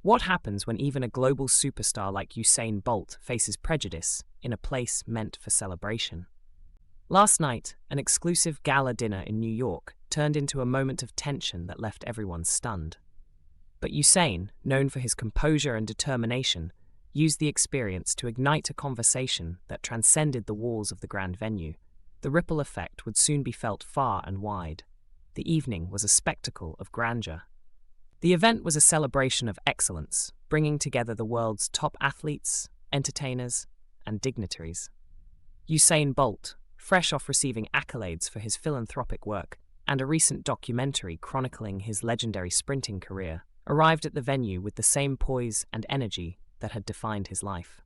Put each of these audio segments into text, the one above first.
What happens when even a global superstar like Usain Bolt faces prejudice in a place meant for celebration? Last night, an exclusive gala dinner in New York turned into a moment of tension that left everyone stunned. But Usain, known for his composure and determination, used the experience to ignite a conversation that transcended the walls of the grand venue. The ripple effect would soon be felt far and wide. The evening was a spectacle of grandeur. The event was a celebration of excellence, bringing together the world's top athletes, entertainers, and dignitaries. Usain Bolt, fresh off receiving accolades for his philanthropic work and a recent documentary chronicling his legendary sprinting career, arrived at the venue with the same poise and energy that had defined his life.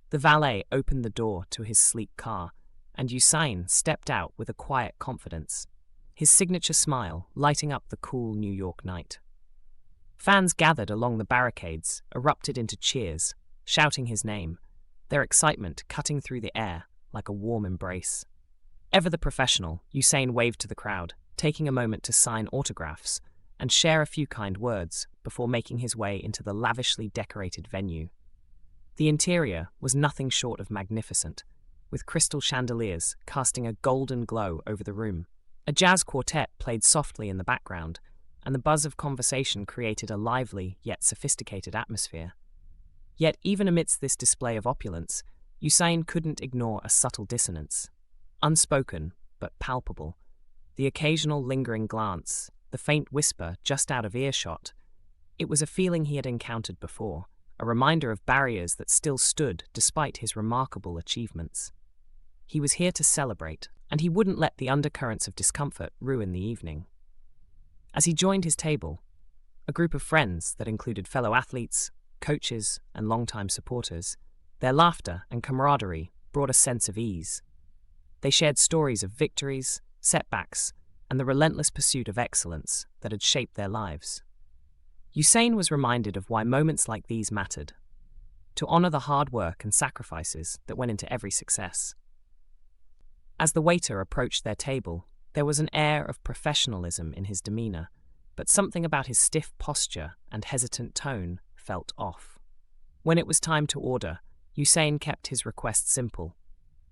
The valet opened the door to his sleek car, and Usain stepped out with a quiet confidence, his signature smile lighting up the cool New York night. Fans gathered along the barricades erupted into cheers, shouting his name, their excitement cutting through the air like a warm embrace. Ever the professional, Usain waved to the crowd, taking a moment to sign autographs and share a few kind words before making his way into the lavishly decorated venue. The interior was nothing short of magnificent, with crystal chandeliers casting a golden glow over the room. A jazz quartet played softly in the background, and the buzz of conversation created a lively yet sophisticated atmosphere. Yet even amidst this display of opulence, Usain couldn't ignore a subtle dissonance. Unspoken, but palpable. The occasional lingering glance, the faint whisper just out of earshot. It was a feeling he had encountered before, a reminder of barriers that still stood despite his remarkable achievements. He was here to celebrate, and he wouldn't let the undercurrents of discomfort ruin the evening. As he joined his table, a group of friends that included fellow athletes, coaches, and longtime supporters, their laughter and camaraderie brought a sense of ease. They shared stories of victories, setbacks, and the relentless pursuit of excellence that had shaped their lives. Usain was reminded of why moments like these mattered, to honor the hard work and sacrifices that went into every success. As the waiter approached their table, there was an air of professionalism in his demeanor, but something about his stiff posture and hesitant tone felt off. When it was time to order, Usain kept his request simple.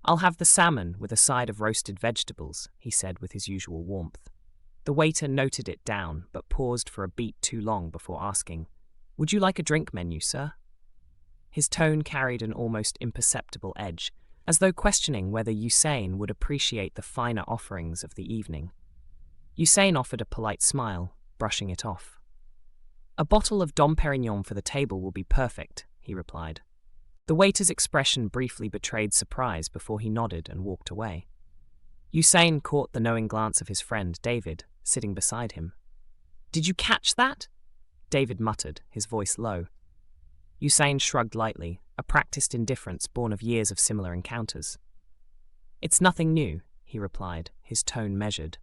"I'll have the salmon with a side of roasted vegetables," he said with his usual warmth. The waiter noted it down, but paused for a beat too long before asking, "Would you like a drink menu, sir?" His tone carried an almost imperceptible edge, as though questioning whether Usain would appreciate the finer offerings of the evening. Usain offered a polite smile, brushing it off. "A bottle of Dom Perignon for the table will be perfect," he replied. The waiter's expression briefly betrayed surprise before he nodded and walked away. Usain caught the knowing glance of his friend, David, sitting beside him. "Did you catch that?" David muttered, his voice low. Usain shrugged lightly, a practiced indifference born of years of similar encounters. "It's nothing new," he replied, his tone measured.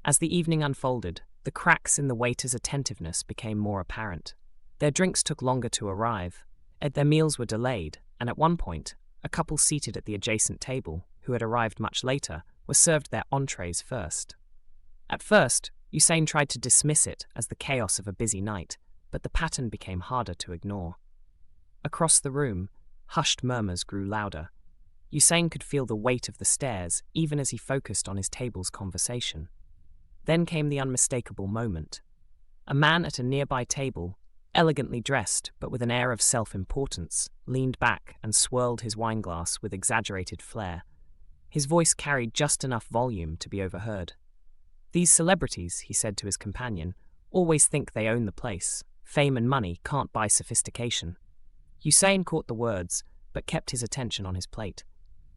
As the evening unfolded, the cracks in the waiter's attentiveness became more apparent. Their drinks took longer to arrive, their meals were delayed, and at one point, a couple seated at the adjacent table, who had arrived much later, were served their entrees first. At first, Usain tried to dismiss it as the chaos of a busy night, but the pattern became harder to ignore. Across the room, hushed murmurs grew louder. Usain could feel the weight of the stares even as he focused on his table's conversation. Then came the unmistakable moment. A man at a nearby table, elegantly dressed but with an air of self-importance, leaned back and swirled his wineglass with exaggerated flair. His voice carried just enough volume to be overheard. "These celebrities," he said to his companion, "always think they own the place. Fame and money can't buy sophistication." Usain caught the words, but kept his attention on his plate.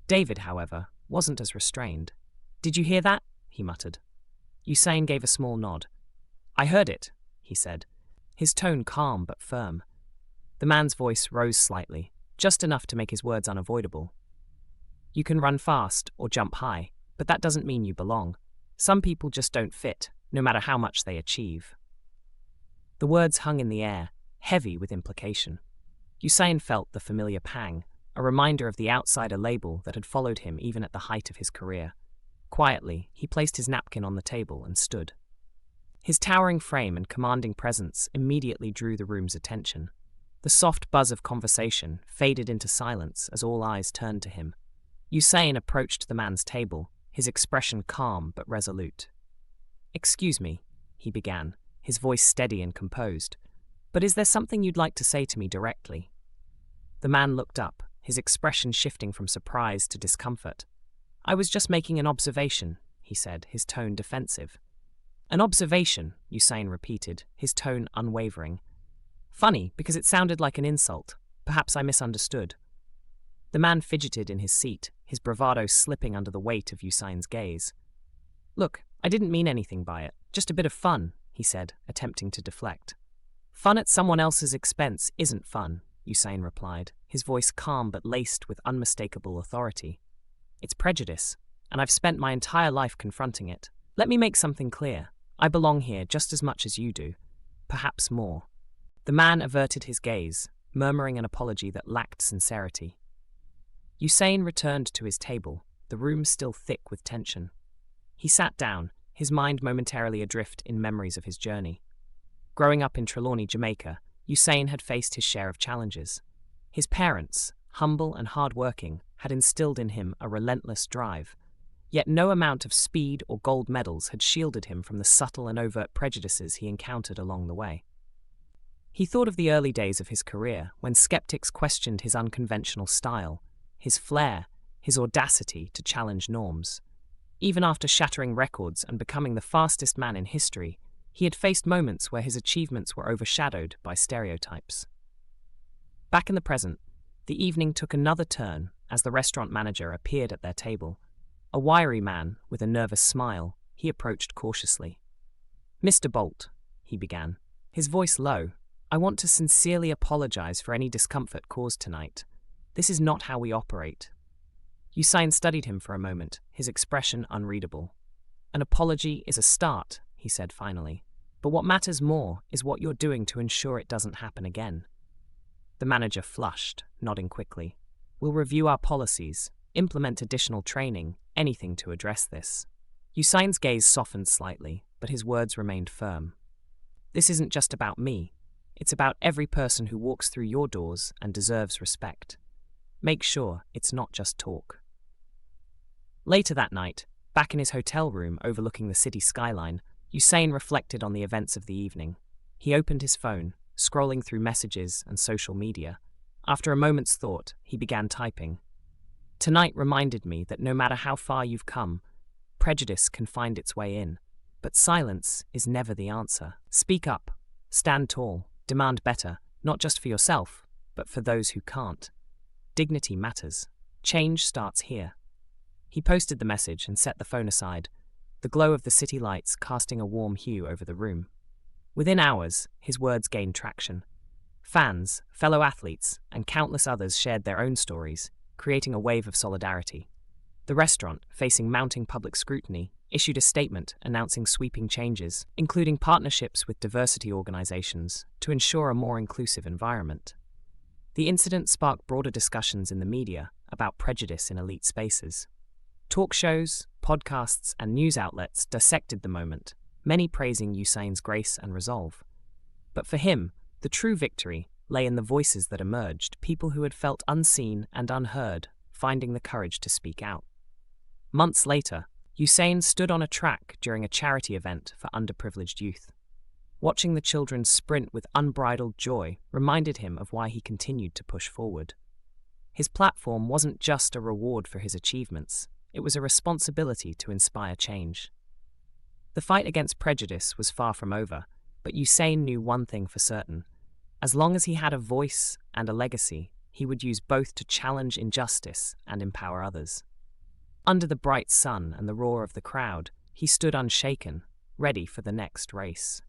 David, however, wasn't as restrained. "Did you hear that?" he muttered. Usain gave a small nod. "I heard it," he said, his tone calm but firm. The man's voice rose slightly, just enough to make his words unavoidable. "You can run fast or jump high, but that doesn't mean you belong. Some people just don't fit, no matter how much they achieve." The words hung in the air, heavy with implication. Usain felt the familiar pang, a reminder of the outsider label that had followed him even at the height of his career. Quietly, he placed his napkin on the table and stood. His towering frame and commanding presence immediately drew the room's attention. The soft buzz of conversation faded into silence as all eyes turned to him. Usain approached the man's table, his expression calm but resolute. "Excuse me," he began, his voice steady and composed, "but is there something you'd like to say to me directly?" The man looked up, his expression shifting from surprise to discomfort. "I was just making an observation," he said, his tone defensive. "An observation," Usain repeated, his tone unwavering. "Funny, because it sounded like an insult. Perhaps I misunderstood." The man fidgeted in his seat, his bravado slipping under the weight of Usain's gaze. "Look, I didn't mean anything by it. Just a bit of fun," he said, attempting to deflect. "Fun at someone else's expense isn't fun," Usain replied, his voice calm but laced with unmistakable authority. "It's prejudice, and I've spent my entire life confronting it. Let me make something clear. I belong here just as much as you do, perhaps more." The man averted his gaze, murmuring an apology that lacked sincerity. Usain returned to his table, the room still thick with tension. He sat down, his mind momentarily adrift in memories of his journey. Growing up in Trelawney, Jamaica, Usain had faced his share of challenges. His parents, humble and hard-working, had instilled in him a relentless drive. Yet no amount of speed or gold medals had shielded him from the subtle and overt prejudices he encountered along the way. He thought of the early days of his career, when skeptics questioned his unconventional style, his flair, his audacity to challenge norms. Even after shattering records and becoming the fastest man in history, he had faced moments where his achievements were overshadowed by stereotypes. Back in the present, the evening took another turn as the restaurant manager appeared at their table. A wiry man with a nervous smile, he approached cautiously. "Mr. Bolt," he began, his voice low, "I want to sincerely apologize for any discomfort caused tonight. This is not how we operate." Usain studied him for a moment, his expression unreadable. "An apology is a start," he said finally. "But what matters more is what you're doing to ensure it doesn't happen again." The manager flushed, nodding quickly. "We'll review our policies, implement additional training, anything to address this." Usain's gaze softened slightly, but his words remained firm. "This isn't just about me. It's about every person who walks through your doors and deserves respect. Make sure it's not just talk." Later that night, back in his hotel room overlooking the city skyline, Usain reflected on the events of the evening. He opened his phone, scrolling through messages and social media. After a moment's thought, he began typing. "Tonight reminded me that no matter how far you've come, prejudice can find its way in. But silence is never the answer. Speak up, stand tall, demand better, not just for yourself, but for those who can't. Dignity matters. Change starts here." He posted the message and set the phone aside, the glow of the city lights casting a warm hue over the room. Within hours, his words gained traction. Fans, fellow athletes, and countless others shared their own stories, creating a wave of solidarity. The restaurant, facing mounting public scrutiny, issued a statement announcing sweeping changes, including partnerships with diversity organizations, to ensure a more inclusive environment. The incident sparked broader discussions in the media about prejudice in elite spaces. Talk shows, podcasts, and news outlets dissected the moment, many praising Usain's grace and resolve. But for him, the true victory lay in the voices that emerged, people who had felt unseen and unheard, finding the courage to speak out. Months later, Usain stood on a track during a charity event for underprivileged youth. Watching the children sprint with unbridled joy reminded him of why he continued to push forward. His platform wasn't just a reward for his achievements, it was a responsibility to inspire change. The fight against prejudice was far from over, but Usain knew one thing for certain. As long as he had a voice and a legacy, he would use both to challenge injustice and empower others. Under the bright sun and the roar of the crowd, he stood unshaken, ready for the next race.